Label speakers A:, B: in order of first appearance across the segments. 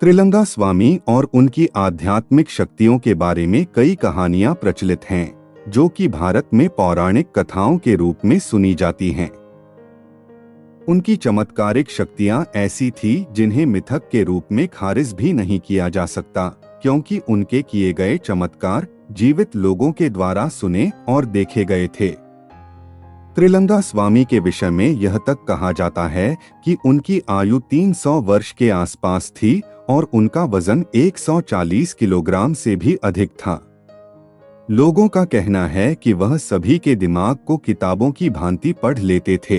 A: त्रिलंगा स्वामी और उनकी आध्यात्मिक शक्तियों के बारे में कई कहानियां प्रचलित हैं, जो कि भारत में पौराणिक कथाओं के रूप में सुनी जाती हैं। उनकी चमत्कारिक शक्तियां ऐसी थी जिन्हें मिथक के रूप में खारिज भी नहीं किया जा सकता, क्योंकि उनके किए गए चमत्कार जीवित लोगों के द्वारा सुने और देखे गए थे। त्रिलंगा स्वामी के विषय में यह तक कहा जाता है कि उनकी आयु 300 वर्ष के आसपास थी और उनका वजन 140 किलोग्राम से भी अधिक था। लोगों का कहना है कि वह सभी के दिमाग को किताबों की भांति पढ़ लेते थे।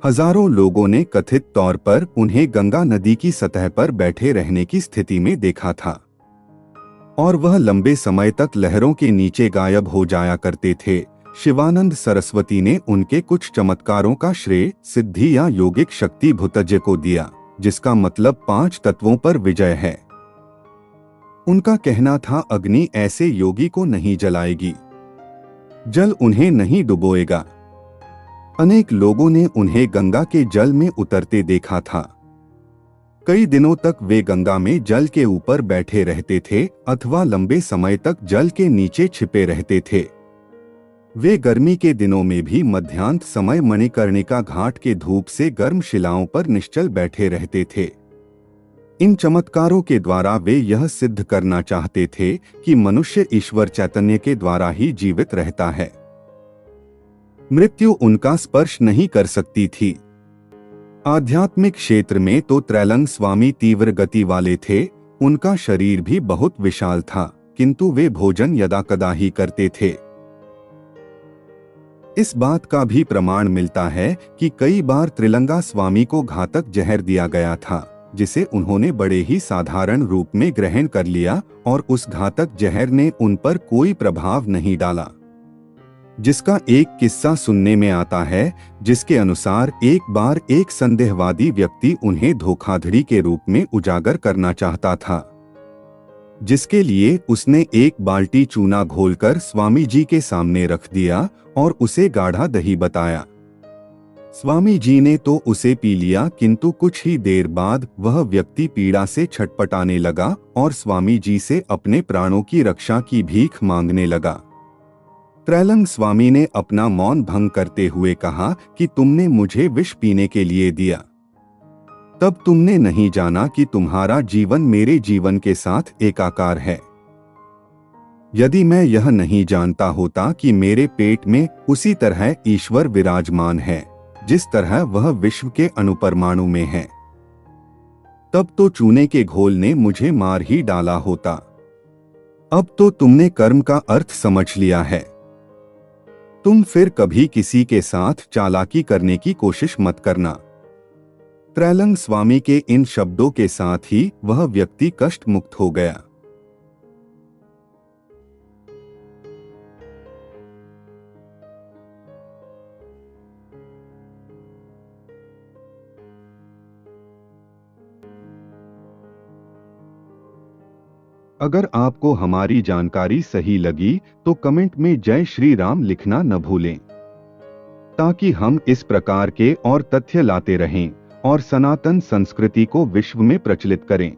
A: हजारों लोगों ने कथित तौर पर उन्हें गंगा नदी की सतह पर बैठे रहने की स्थिति में देखा था और वह लंबे समय तक लहरों के नीचे गायब हो जाया करते थे। शिवानंद सरस्वती ने उनके कुछ चमत्कारों का श्रेय सिद्धि या यौगिक शक्ति भुतज्य को दिया, जिसका मतलब 5 तत्वों पर विजय है। उनका कहना था, अग्नि ऐसे योगी को नहीं जलाएगी, जल उन्हें नहीं डुबोएगा। अनेक लोगों ने उन्हें गंगा के जल में उतरते देखा था। कई दिनों तक वे गंगा में जल के ऊपर बैठे रहते थे अथवा लंबे समय तक जल के नीचे छिपे रहते थे। वे गर्मी के दिनों में भी मध्याह्न समय मणिकर्णिका घाट के धूप से गर्म शिलाओं पर निश्चल बैठे रहते थे। इन चमत्कारों के द्वारा वे यह सिद्ध करना चाहते थे कि मनुष्य ईश्वर चैतन्य के द्वारा ही जीवित रहता है। मृत्यु उनका स्पर्श नहीं कर सकती थी। आध्यात्मिक क्षेत्र में तो त्रैलंग स्वामी तीव्र गति वाले थे। उनका शरीर भी बहुत विशाल था, किंतु वे भोजन यदाकदा ही करते थे। इस बात का भी प्रमाण मिलता है कि कई बार त्रिलंगा स्वामी को घातक जहर दिया गया था, जिसे उन्होंने बड़े ही साधारण रूप में ग्रहण कर लिया और उस घातक जहर ने उन पर कोई प्रभाव नहीं डाला। जिसका एक किस्सा सुनने में आता है, जिसके अनुसार एक बार एक संदेहवादी व्यक्ति उन्हें धोखाधड़ी के रूप में उजागर करना चाहता था, जिसके लिए उसने एक बाल्टी चूना घोलकर स्वामी जी के सामने रख दिया और उसे गाढ़ा दही बताया। स्वामी जी ने तो उसे पी लिया, किंतु कुछ ही देर बाद वह व्यक्ति पीड़ा से छटपटाने लगा और स्वामी जी से अपने प्राणों की रक्षा की भीख मांगने लगा। त्रैलंग स्वामी ने अपना मौन भंग करते हुए कहा कि तुमने मुझे विष पीने के लिए दिया, तब तुमने नहीं जाना कि तुम्हारा जीवन मेरे जीवन के साथ एकाकार है। यदि मैं यह नहीं जानता होता कि मेरे पेट में उसी तरह ईश्वर विराजमान है जिस तरह वह विश्व के अणुपरमाणु में है, तब तो चूने के घोल ने मुझे मार ही डाला होता। अब तो तुमने कर्म का अर्थ समझ लिया है। तुम फिर कभी किसी के साथ चालाकी करने की कोशिश मत करना। त्रैलंग स्वामी के इन शब्दों के साथ ही वह व्यक्ति कष्ट मुक्त हो गया। अगर आपको हमारी जानकारी सही लगी तो कमेंट में जय श्री राम लिखना न भूलें, ताकि हम इस प्रकार के और तथ्य लाते रहें और सनातन संस्कृति को विश्व में प्रचलित करें।